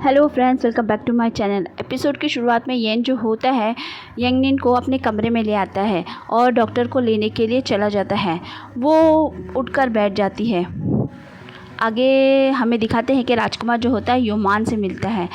Hello friends, welcome back to my channel. Episode की शुरुआत में येन जो होता है यंगनिन को अपने कमरे में ले आता है और डॉक्टर को लेने के लिए चला जाता है। वो उठकर बैठ जाती है। आगे हमें दिखाते हैं कि राजकुमार जो होता है योमान से मिलता है।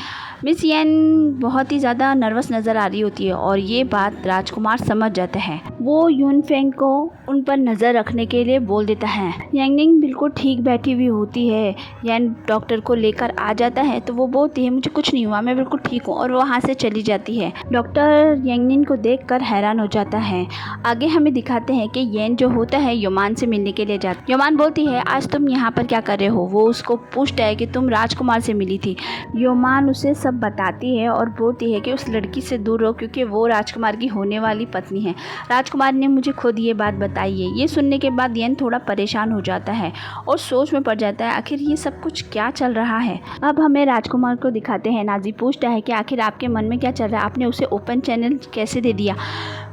मिस येन बहुत ही ज़्यादा नर्वस नज़र आ रही होती है और ये बात राजकुमार समझ जाता है। वो यूनफेंग को उन पर नज़र रखने के लिए बोल देता है। यांगनिंग बिल्कुल ठीक बैठी हुई होती है। येन डॉक्टर को लेकर आ जाता है तो वो बोलती है मुझे कुछ नहीं हुआ, मैं बिल्कुल ठीक हूँ, और वो वहाँ से चली जाती है। डॉक्टर यांगनिन को देखकर हैरान हो जाता है। आगे हमें दिखाते हैं कि येन जो होता है योमान से मिलने के लिए जाता है। योमान बोलती है आज तुम यहाँ पर क्या कर रहे हो। वो उसको पूछता है कि तुम राजकुमार से मिली थी। योमान उसे सब बताती है और बोलती है कि उस लड़की से दूर रहो क्योंकि वो राजकुमार की होने वाली पत्नी है। राजकुमार ने मुझे खुद ये बात बताई है। ये सुनने के बाद येन थोड़ा परेशान हो जाता है और सोच में पड़ जाता है आखिर ये सब कुछ क्या चल रहा है। अब हमें राजकुमार को दिखाते हैं। नाजी पूछता है कि आखिर आपके मन में क्या चल रहा है, आपने उसे ओपन चैनल कैसे दे दिया।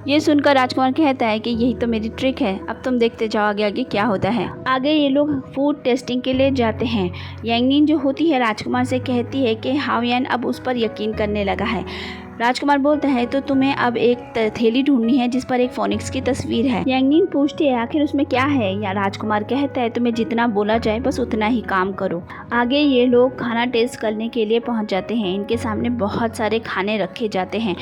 ये सुनकर राजकुमार कहता है कि यही तो मेरी ट्रिक है, अब तुम देखते जाओ आगे आगे क्या होता है। आगे ये लोग फूड टेस्टिंग के लिए जाते हैं। यांगनिन जो होती है राजकुमार से कहती है कि हावियन अब उस पर यकीन करने लगा है। राजकुमार बोलता है तो तुम्हें अब एक थैली ढूंढनी है जिस पर एक फोनिक्स की तस्वीर है। यांगनिन पूछती है आखिर उसमें क्या है, या राजकुमार कहता है तुम्हें जितना बोला जाए बस उतना ही काम करो। आगे ये लोग खाना टेस्ट करने के लिए पहुंच जाते हैं। इनके सामने बहुत सारे खाने रखे जाते हैं।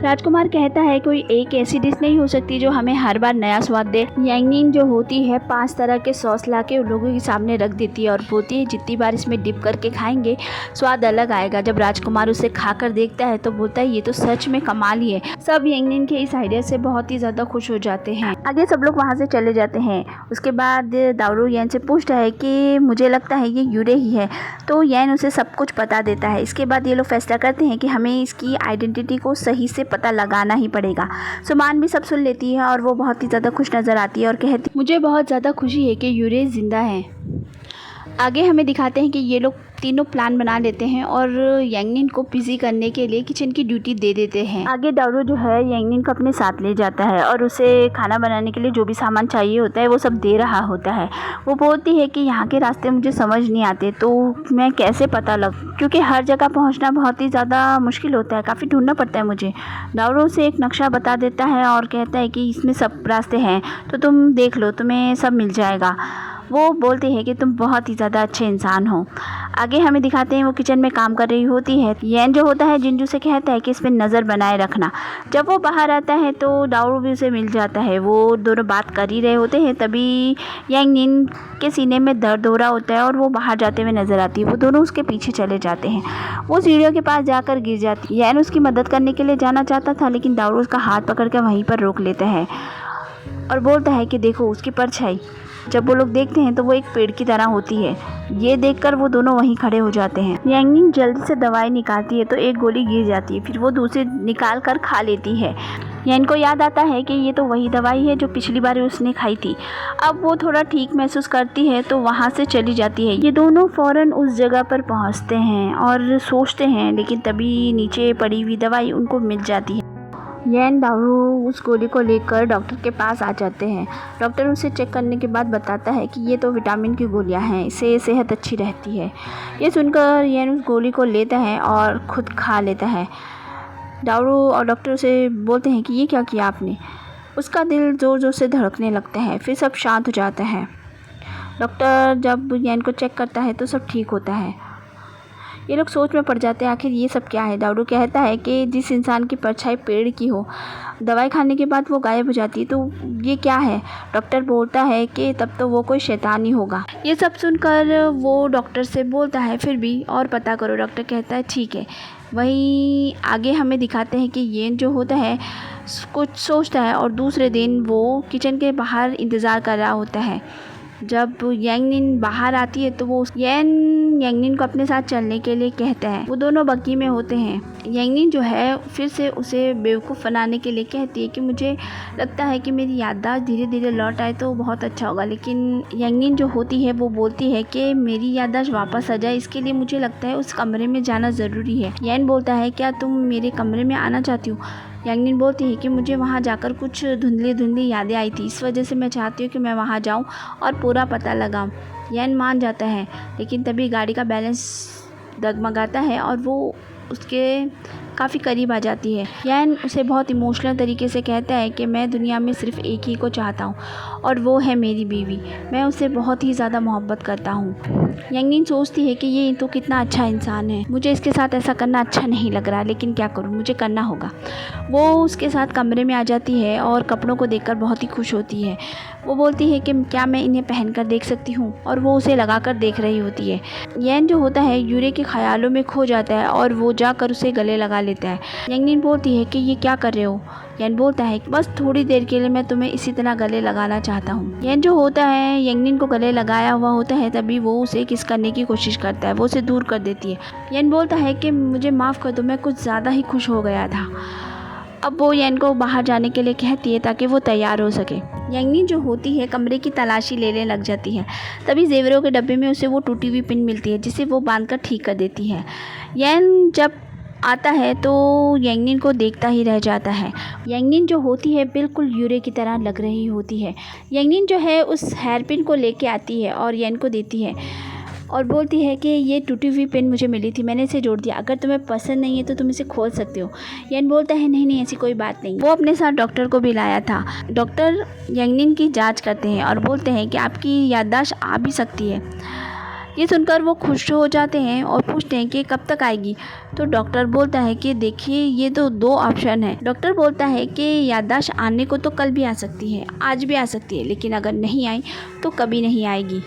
राजकुमार कहता है कोई एक ऐसी डिश नहीं हो सकती जो हमें हर बार नया स्वाद दे। यांगनिन जो होती है 5 तरह के सॉस ला के उन लोगों के सामने रख देती है और बोलती है जितनी बार इसमें डिप करके खाएंगे स्वाद अलग आएगा। जब राजकुमार उसे खाकर देखता है तो बोलता है ये तो सच में कमाल ही है। सब यांगनिन के इस आइडिया से बहुत ही ज़्यादा खुश हो जाते हैं। आगे सब लोग वहाँ से चले जाते हैं। उसके बाद दारू येन से पूछता है कि मुझे लगता है ये यूरे ही है, तो येन उसे सब कुछ बता देता है। इसके बाद ये लोग फैसला करते हैं कि हमें इसकी आइडेंटिटी को सही से पता लगाना ही पड़ेगा। सुमान भी सब सुन लेती है और वो बहुत ही ज़्यादा खुश नज़र आती है और कहती मुझे बहुत ज़्यादा खुशी है कि यूरे जिंदा है। आगे हमें दिखाते हैं कि ये लोग तीनों प्लान बना लेते हैं और यांगनिन को बिजी करने के लिए किचन की ड्यूटी दे देते हैं। आगे दारू जो है यांगनिन को अपने साथ ले जाता है और उसे खाना बनाने के लिए जो भी सामान चाहिए होता है वो सब दे रहा होता है। वो बोलती है कि यहाँ के रास्ते मुझे समझ नहीं आते तो मैं कैसे पता लग, क्योंकि हर जगह पहुँचना बहुत ही ज़्यादा मुश्किल होता है, काफ़ी ढूंढना पड़ता है मुझे। दारू से एक नक्शा बता देता है और कहता है कि इसमें सब रास्ते हैं तो तुम देख लो, तुम्हें सब मिल जाएगा। वो बोलते हैं कि तुम बहुत ही ज़्यादा अच्छे इंसान हो। आगे हमें दिखाते हैं वो किचन में काम कर रही होती है। येन जो होता है जिंजू से कहता है कि इस पर नज़र बनाए रखना। जब वो बाहर आता है तो दारू भी उसे मिल जाता है। वो दोनों बात कर ही रहे होते हैं तभी यांगनिन के सीने में दर्द हो रहा होता है और वो बाहर जाते हुए नज़र आती है। वो दोनों उसके पीछे चले जाते हैं। वो सीढ़ियों के पास जाकर गिर जाती है। येन उसकी मदद करने के लिए जाना चाहता था लेकिन दारू उसका हाथ पकड़ कर वहीं पर रोक लेता है और बोलता है कि देखो उसकी परछाई। जब वो लोग देखते हैं तो वो एक पेड़ की तरह होती है। ये देखकर वो दोनों वहीं खड़े हो जाते हैं। यांगनिन जल्दी से दवाई निकालती है तो एक गोली गिर जाती है, फिर वो दूसरी निकाल कर खा लेती है। येन को याद आता है कि ये तो वही दवाई है जो पिछली बार उसने खाई थी। अब वो थोड़ा ठीक महसूस करती है तो वहाँ से चली जाती है। ये दोनों फ़ौरन उस जगह पर पहुँचते हैं और सोचते हैं, लेकिन तभी नीचे पड़ी हुई दवाई उनको मिल जाती है। येन दारू उस गोली को लेकर डॉक्टर के पास आ जाते हैं। डॉक्टर उसे चेक करने के बाद बताता है कि ये तो विटामिन की गोलियां हैं, इससे सेहत अच्छी रहती है। ये सुनकर येन उस गोली को लेता है और खुद खा लेता है। दारू और डॉक्टर उसे बोलते हैं कि ये क्या किया आपने। उसका दिल ज़ोर ज़ोर से धड़कने लगता है, फिर सब शांत हो जाता है। डॉक्टर जब येन को चेक करता है तो सब ठीक होता है। ये लोग सोच में पड़ जाते हैं आखिर ये सब क्या है। दारू कहता है कि जिस इंसान की परछाई पेड़ की हो, दवाई खाने के बाद वो गायब हो जाती है, तो ये क्या है। डॉक्टर बोलता है कि तब तो वो कोई शैतान ही होगा। ये सब सुनकर वो डॉक्टर से बोलता है फिर भी और पता करो। डॉक्टर कहता है ठीक है। वहीं आगे हमें दिखाते हैं कि ये जो होता है कुछ सोचता है और दूसरे दिन वो किचन के बाहर इंतज़ार कर रहा होता है। जब यांगनिन बाहर आती है तो वो यांगनिन को अपने साथ चलने के लिए कहता है। वो दोनों बग्गी में होते हैं। यांगनिन जो है फिर से उसे बेवकूफ़ बनाने के लिए कहती है कि मुझे लगता है कि मेरी याददाश्त धीरे धीरे लौट आए तो बहुत अच्छा होगा। लेकिन यांगनिन जो होती है वो बोलती है कि मेरी याददाश्त वापस आ जाए इसके लिए मुझे लगता है उस कमरे में जाना ज़रूरी है। येन बोलता है क्या तुम मेरे कमरे में आना चाहती हो। यांगनिन बोलती है कि मुझे वहाँ जाकर कुछ धुंधली धुंधली यादें आई थी, इस वजह से मैं चाहती हूँ कि मैं वहाँ जाऊँ और पूरा पता लगाऊँ। येन मान जाता है लेकिन तभी गाड़ी का बैलेंस डगमगाता है और वो उसके काफ़ी करीब आ जाती है। यैन उसे बहुत इमोशनल तरीके से कहता है कि मैं दुनिया में सिर्फ़ एक ही को चाहता हूँ और वो है मेरी बीवी। मैं उससे बहुत ही ज़्यादा मोहब्बत करता हूँ। यंगनिन सोचती है कि ये तो कितना अच्छा इंसान है, मुझे इसके साथ ऐसा करना अच्छा नहीं लग रहा, लेकिन क्या करूँ, मुझे करना होगा। वो उसके साथ कमरे में आ जाती है और कपड़ों को देखकर बहुत ही खुश होती है। वो बोलती है कि क्या मैं इन्हें पहनकर देख सकती हूँ, और वो उसे लगाकर देख रही होती है। यैन जो होता है यूरे के ख्यालों में खो जाता है और वो जाकर उसे गले लगा लेता है। यंगनिन बोलती है कि ये क्या कर रहे हो। यैन बोलता है कि बस थोड़ी देर के लिए मैं तुम्हें इसी तरह गले लगाना चाहता हूँ। यैन जो होता है यंगनिन को गले लगाया हुआ होता है, तभी वो उसे किस करने की कोशिश करता है। वो उसे दूर कर देती है। यैन बोलता है कि मुझे माफ़ कर दो, मैं कुछ ज़्यादा ही खुश हो गया था। अब वो यैन को बाहर जाने के लिए कहती है ताकि वो तैयार हो सके। यंगनिन जो होती है कमरे की तलाशी लेने लग जाती है। तभी जेवरों के डब्बे में उसे वो टूटी हुई पिन मिलती है, जिसे वो बांधकर ठीक कर देती है। यैन जब आता है तो यंगनिन को देखता ही रह जाता है। यंगनिन जो होती है बिल्कुल यूरे की तरह लग रही होती है। यंगनिन जो है उस हेयर पिन को लेके आती है और यैन को देती है और बोलती है कि ये टूटी हुई पेन मुझे मिली थी, मैंने इसे जोड़ दिया, अगर तुम्हें पसंद नहीं है तो तुम इसे खोल सकते हो। यैन बोलता है नहीं ऐसी कोई बात नहीं। वो अपने साथ डॉक्टर को भी लाया था। डॉक्टर यंगनिन की जांच करते हैं और बोलते हैं कि आपकी याददाश्त आ भी सकती है। ये सुनकर वो खुश हो जाते हैं और पूछते हैं कि कब तक आएगी। तो डॉक्टर बोलता है कि देखिए ये तो 2 ऑप्शन है। डॉक्टर बोलता है कि याददाश्त आने को तो कल भी आ सकती है, आज भी आ सकती है, लेकिन अगर नहीं आई तो कभी नहीं आएगी।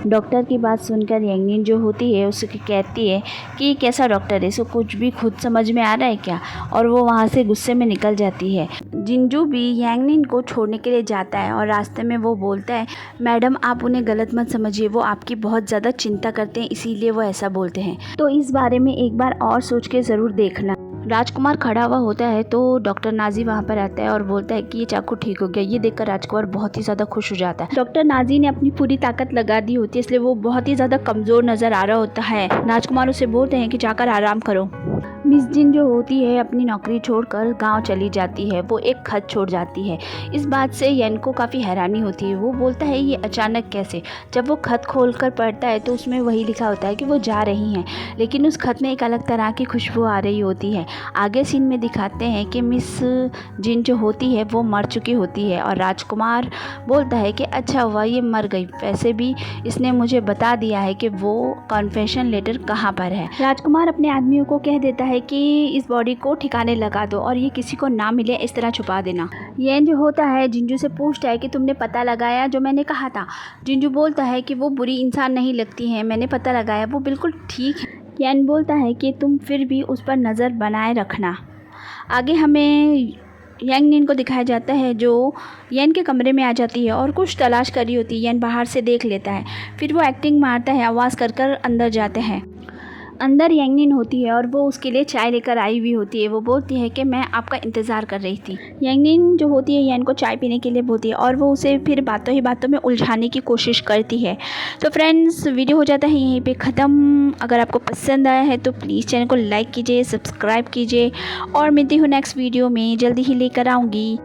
डॉक्टर की बात सुनकर यंगनिन जो होती है उसके कहती है कि ये कैसा डॉक्टर है, इसको कुछ भी खुद समझ में आ रहा है क्या, और वो वहाँ से गुस्से में निकल जाती है। जिंजू भी यंगनिन को छोड़ने के लिए जाता है और रास्ते में वो बोलता है मैडम आप उन्हें गलत मत समझिए, वो आपकी बहुत ज़्यादा चिंता करते हैं इसीलिए वो ऐसा बोलते हैं, तो इस बारे में एक बार और सोच के ज़रूर देखना। राजकुमार खड़ा हुआ होता है तो डॉक्टर नाजी वहाँ पर आता है और बोलता है कि ये चाकू ठीक हो गया। ये देखकर राजकुमार बहुत ही ज़्यादा खुश हो जाता है। डॉक्टर नाजी ने अपनी पूरी ताकत लगा दी होती है, इसलिए वो बहुत ही ज़्यादा कमज़ोर नज़र आ रहा होता है। राजकुमार उसे बोलते हैं कि जाकर आराम करो। मिस जिन जो होती है अपनी नौकरी छोड़कर गांव चली जाती है। वो एक खत छोड़ जाती है। इस बात से यैन को काफ़ी हैरानी होती है। वो बोलता है ये अचानक कैसे। जब वो खत खोलकर पढ़ता है तो उसमें वही लिखा होता है कि वो जा रही हैं, लेकिन उस खत में एक अलग तरह की खुशबू आ रही होती है। आगे सीन में दिखाते हैं कि मिस जिन जो होती है वो मर चुकी होती है और राजकुमार बोलता है कि अच्छा हुआ ये मर गई, वैसे भी इसने मुझे बता दिया है कि वो कन्फेशन लेटर कहाँ पर है। राजकुमार अपने आदमियों को कह देता है कि इस बॉडी को ठिकाने लगा दो और ये किसी को ना मिले इस तरह छुपा देना। यैन जो होता है जिंजू से पूछता है कि तुमने पता लगाया जो मैंने कहा था। जिंजू बोलता है कि वो बुरी इंसान नहीं लगती है, मैंने पता लगाया, वो बिल्कुल ठीक है। यैन बोलता है कि तुम फिर भी उस पर नज़र बनाए रखना। आगे हमें यंगनिन को दिखाया जाता है जो यैन के कमरे में आ जाती है और कुछ तलाश कर रही होती है। यैन बाहर से देख लेता है, फिर वो एक्टिंग मारता है, आवाज़ कर अंदर जाते हैं। अंदर यंगनिन होती है और वो उसके लिए चाय लेकर आई हुई होती है। वो बोलती है कि मैं आपका इंतज़ार कर रही थी। यंगनिन जो होती है यैन को चाय पीने के लिए बोलती है और वो उसे फिर बातों ही बातों में उलझाने की कोशिश करती है। तो फ्रेंड्स वीडियो हो जाता है यहीं पे ख़त्म। अगर आपको पसंद आया है तो प्लीज़ चैनल को लाइक कीजिए, सब्सक्राइब कीजिए और मिलती हूँ नेक्स्ट वीडियो में, जल्दी ही लेकर आऊँगी।